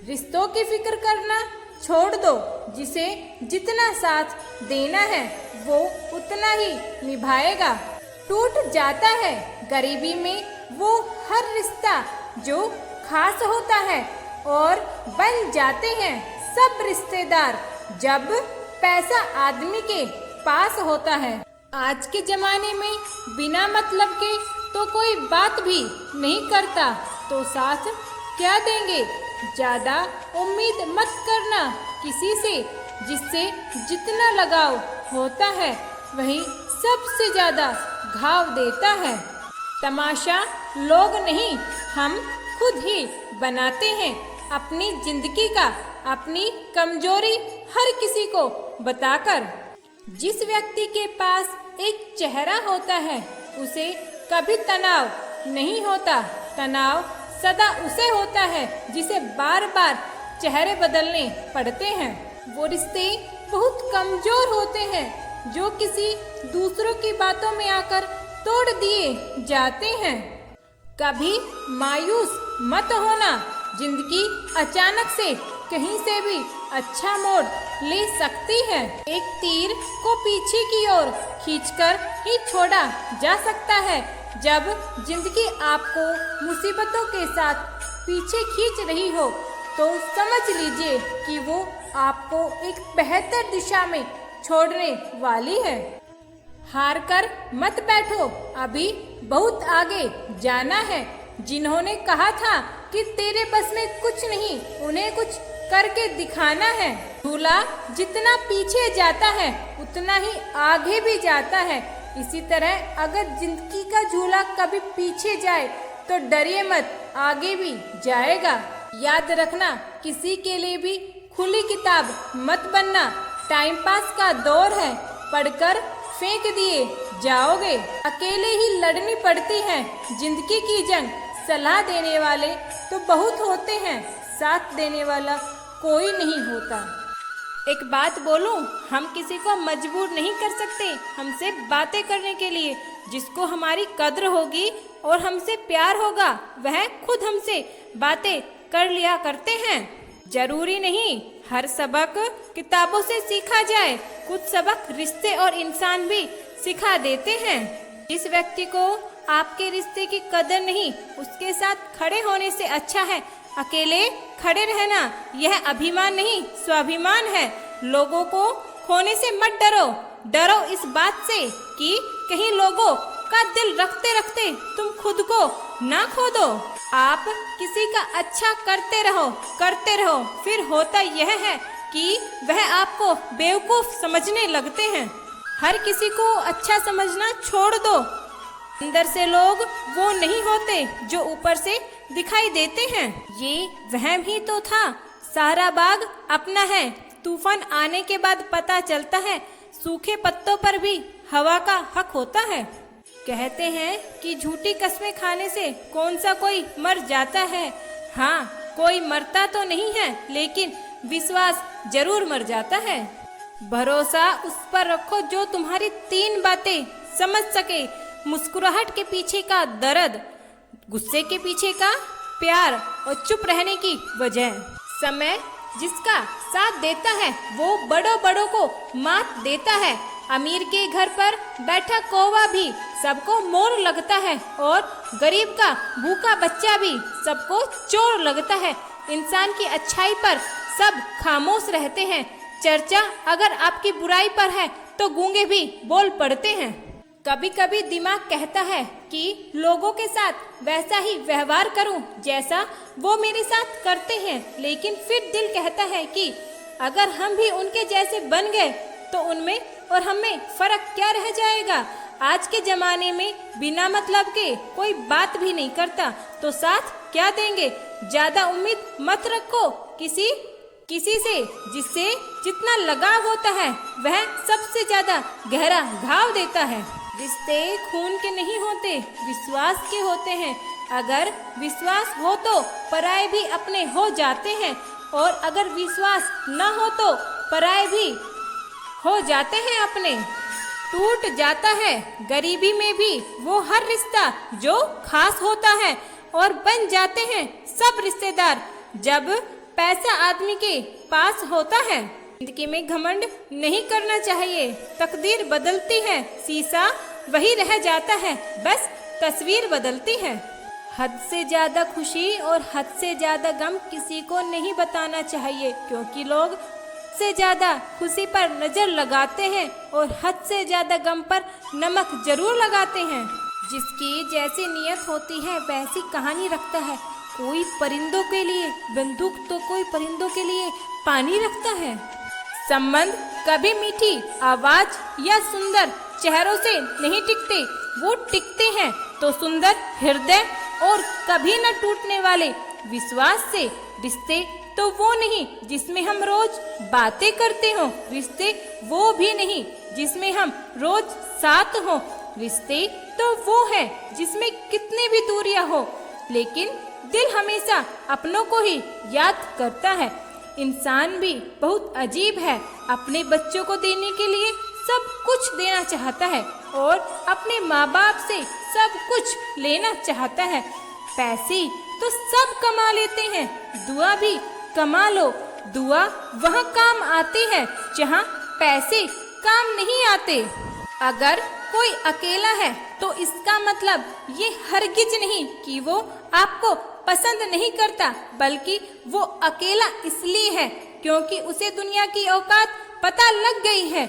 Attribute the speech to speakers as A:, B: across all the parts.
A: रिश्तों की फिक्र करना छोड़ दो। जिसे जितना साथ देना है वो उतना ही निभाएगा। टूट जाता है गरीबी में वो हर रिश्ता जो खास होता है, और बन जाते हैं सब रिश्तेदार जब पैसा आदमी के पास होता है। आज के जमाने में बिना मतलब के तो कोई बात भी नहीं करता, तो साथ क्या देंगे। ज़्यादा उम्मीद मत करना किसी से। जिससे जितना लगाव होता है वही सबसे ज़्यादा घाव देता है। तमाशा लोग नहीं, हम खुद ही बनाते हैं अपनी जिंदगी का, अपनी कमजोरी हर किसी को बताकर। जिस व्यक्ति के पास एक चेहरा होता है उसे कभी तनाव नहीं होता। तनाव सदा उसे होता है जिसे बार बार चेहरे बदलने पड़ते हैं। वो रिश्ते बहुत कमजोर होते हैं जो किसी दूसरों की बातों में आकर तोड़ दिए जाते हैं। कभी मायूस मत होना, जिंदगी अचानक से कहीं से भी अच्छा मोड़ ले सकती है। एक तीर को पीछे की ओर खींचकर ही छोड़ा जा सकता है। जब जिंदगी आपको मुसीबतों के साथ पीछे खींच रही हो तो समझ लीजिए कि वो आपको एक बेहतर दिशा में छोड़ने वाली है। हार कर मत बैठो, अभी बहुत आगे जाना है। जिन्होंने कहा था कि तेरे बस में कुछ नहीं, उन्हें कुछ करके दिखाना है। झूला जितना पीछे जाता है उतना ही आगे भी जाता है। इसी तरह अगर जिंदगी का झूला कभी पीछे जाए तो डरिए मत, आगे भी जाएगा। याद रखना, किसी के लिए भी खुली किताब मत बनना। टाइम पास का दौर है, पढ़कर फेंक दिए जाओगे। अकेले ही लड़नी पड़ती है जिंदगी की जंग। सलाह देने वाले तो बहुत होते हैं, साथ देने वाला कोई नहीं होता। एक बात बोलूं, हम किसी को मजबूर नहीं कर सकते हमसे बातें करने के लिए। जिसको हमारी कद्र होगी और हमसे प्यार होगा वह खुद हमसे बातें कर लिया करते हैं। जरूरी नहीं हर सबक किताबों से सीखा जाए, कुछ सबक रिश्ते और इंसान भी सिखा देते हैं। जिस व्यक्ति को आपके रिश्ते की कदर नहीं, उसके साथ खड़े होने से अच्छा है अकेले खड़े रहना। यह अभिमान नहीं स्वाभिमान है। लोगों को खोने से मत डरो, डरो इस बात से कि कहीं लोगों का दिल रखते रखते तुम खुद को ना खो दो। आप किसी का अच्छा करते रहो, फिर होता यह है कि वह आपको बेवकूफ समझने लगते हैं। हर किसी को अच्छा समझना छोड़ दो। अंदर से लोग वो नहीं होते जो ऊपर से दिखाई देते हैं। ये वहम ही तो था, सारा बाग अपना है। तूफान आने के बाद पता चलता है सूखे पत्तों पर भी हवा का हक होता है। कहते हैं कि झूठी कस्में खाने से कौन सा कोई मर जाता है। हाँ, कोई मरता तो नहीं है लेकिन विश्वास जरूर मर जाता है। भरोसा उस पर रखो जो तुम्हारी 3 बातें समझ सके। मुस्कुराहट के पीछे का दर्द, गुस्से के पीछे का प्यार और चुप रहने की वजह। समय जिसका साथ देता है वो बड़ों को मात देता है। अमीर के घर पर बैठा कौवा भी सबको मोर लगता है और गरीब का भूखा बच्चा भी सबको चोर लगता है। इंसान की अच्छाई पर सब खामोश रहते हैं। चर्चा अगर आपकी बुराई पर है तो गूंगे भी बोल पड़ते हैं। कभी कभी दिमाग कहता है कि लोगों के साथ वैसा ही व्यवहार करूं जैसा वो मेरे साथ करते हैं, लेकिन फिर दिल कहता है कि अगर हम भी उनके जैसे बन गए तो उनमें और हमें फर्क क्या रह जाएगा। आज के जमाने में बिना मतलब के कोई बात भी नहीं करता तो साथ क्या देंगे। ज्यादा उम्मीद मत रखो किसी से। जिससे जितना लगाव होता है वह सबसे ज्यादा गहरा घाव देता है। रिश्ते खून के नहीं होते, विश्वास के होते हैं। अगर विश्वास हो तो पराये भी अपने हो जाते हैं, और अगर विश्वास न हो तो पराये भी हो जाते हैं अपने। टूट जाता है गरीबी में भी वो हर रिश्ता जो खास होता है, और बन जाते हैं सब रिश्तेदार जब पैसा आदमी के पास होता है। जिंदगी में घमंड नहीं करना चाहिए। तकदीर बदलती है, शीशा वही रह जाता है, बस तस्वीर बदलती है। हद से ज्यादा खुशी और हद से ज्यादा गम किसी को नहीं बताना चाहिए, क्योंकि लोग से ज्यादा खुशी पर नजर लगाते हैं और हद से ज्यादा गम पर नमक जरूर लगाते हैं। जिसकी जैसी नीयत होती है वैसी कहानी रखता है। कोई परिंदों के लिए बंदूक तो कोई परिंदों के लिए पानी रखता है। संबंध कभी मीठी आवाज या सुंदर चेहरों से नहीं टिकते, वो टिकते हैं तो सुंदर हृदय और कभी न टूटने वाले विश्वास से। रिश्ते तो वो नहीं जिसमें हम रोज बातें करते हो, रिश्ते वो भी नहीं जिसमें हम रोज साथ हो। रिश्ते तो वो है जिसमें कितनी भी दूरियां हो, लेकिन दिल हमेशा अपनों को ही याद करता है। इंसान भी बहुत अजीब है, अपने बच्चों को देने के लिए सब कुछ देना चाहता है और अपने माँ बाप से सब कुछ लेना चाहता है। पैसे तो सब कमा लेते हैं, दुआ भी कमा लो। दुआ वहाँ काम आती है जहाँ पैसे काम नहीं आते। अगर कोई अकेला है तो इसका मतलब ये हरगिज नहीं कि वो आपको पसंद नहीं करता, बल्कि वो अकेला इसलिए है क्योंकि उसे दुनिया की औकात पता लग गई है।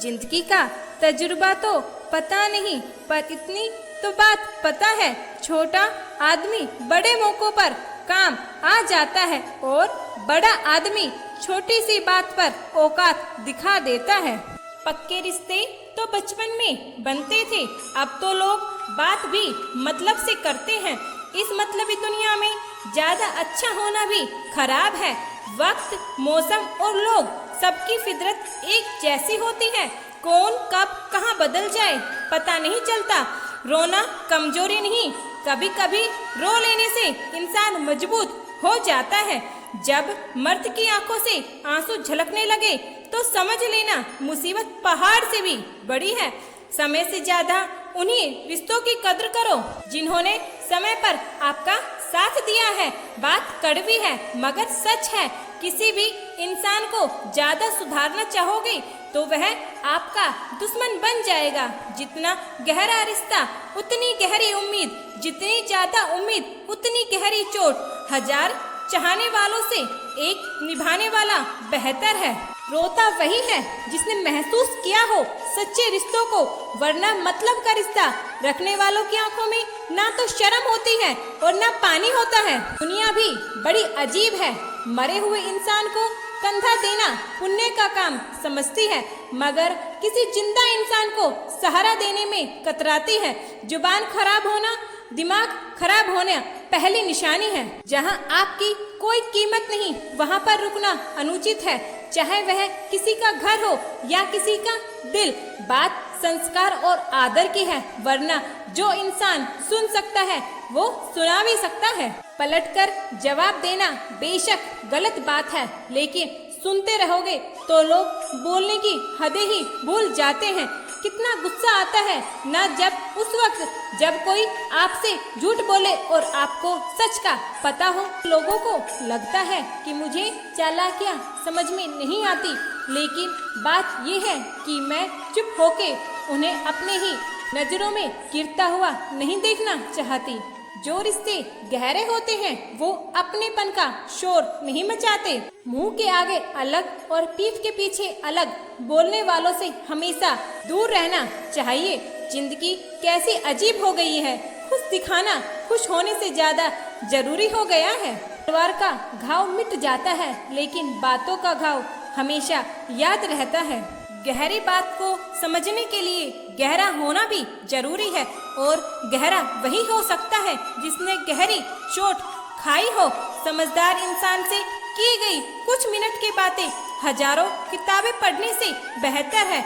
A: जिंदगी का तजुर्बा तो पता नहीं, पर इतनी तो बात पता है, छोटा आदमी बड़े मौकों पर काम आ जाता है और बड़ा आदमी छोटी सी बात पर औकात दिखा देता है। पक्के रिश्ते तो बचपन में बनते थे, अब तो लोग बात भी मतलब से करते हैं। इस मतलबी दुनिया में ज्यादा अच्छा होना भी खराब है। वक्त, मौसम और लोग सबकी फितरत एक जैसी होती है। कौन कब कहाँ बदल जाए पता नहीं चलता। रोना कमजोरी नहीं, कभी कभी रो लेने से इंसान मजबूत हो जाता है। जब मर्द की आंखों से आंसू झलकने लगे तो समझ लेना मुसीबत पहाड़ से भी बड़ी है। समय से ज्यादा उन्हीं रिश्तों की कद्र करो जिन्होंने समय पर आपका साथ दिया है। बात कड़वी है मगर सच है, किसी भी इंसान को ज्यादा सुधारना चाहोगे तो वह आपका दुश्मन बन जाएगा। जितना गहरा रिश्ता उतनी गहरी उम्मीद, जितनी ज्यादा उम्मीद उतनी गहरी चोट। हजार चाहने वालों से एक निभाने वाला बेहतर है। रोता वही है जिसने महसूस किया हो सच्चे रिश्तों को, वरना मतलब का रिश्ता रखने वालों की आंखों में ना तो शर्म होती है और ना पानी होता है। दुनिया भी बड़ी अजीब है, मरे हुए इंसान को कंधा देना पुण्य का काम समझती है, मगर किसी जिंदा इंसान को सहारा देने में कतराती है। जुबान खराब होना, दिमाग खराब होना पहली निशानी है। जहां आपकी कोई कीमत नहीं वहां पर रुकना अनुचित है, चाहे वह किसी का घर हो या किसी का दिल। बात संस्कार और आदर की है, वरना जो इंसान सुन सकता है वो सुना भी सकता है। पलटकर जवाब देना बेशक गलत बात है, लेकिन सुनते रहोगे तो लोग बोलने की हदें ही भूल जाते हैं। कितना गुस्सा आता है ना जब उस वक्त जब कोई आपसे झूठ बोले और आपको सच का पता हो। लोगों को लगता है कि मुझे चालाकियां समझ में नहीं आती, लेकिन बात ये है कि मैं चुप होके उन्हें अपने ही नजरों में गिरता हुआ नहीं देखना चाहती। जो रिश्ते गहरे होते हैं वो अपनेपन का शोर नहीं मचाते। मुंह के आगे अलग और पीठ के पीछे अलग बोलने वालों से हमेशा दूर रहना चाहिए। जिंदगी कैसी अजीब हो गई है, खुश दिखाना खुश होने से ज्यादा जरूरी हो गया है। तलवार का घाव मिट जाता है, लेकिन बातों का घाव हमेशा याद रहता है। गहरी बात को समझने के लिए गहरा होना भी जरूरी है, और गहरा वही हो सकता है जिसने गहरी चोट खाई हो। समझदार इंसान से की गई कुछ मिनट की बातें हजारों किताबें पढ़ने से बेहतर है।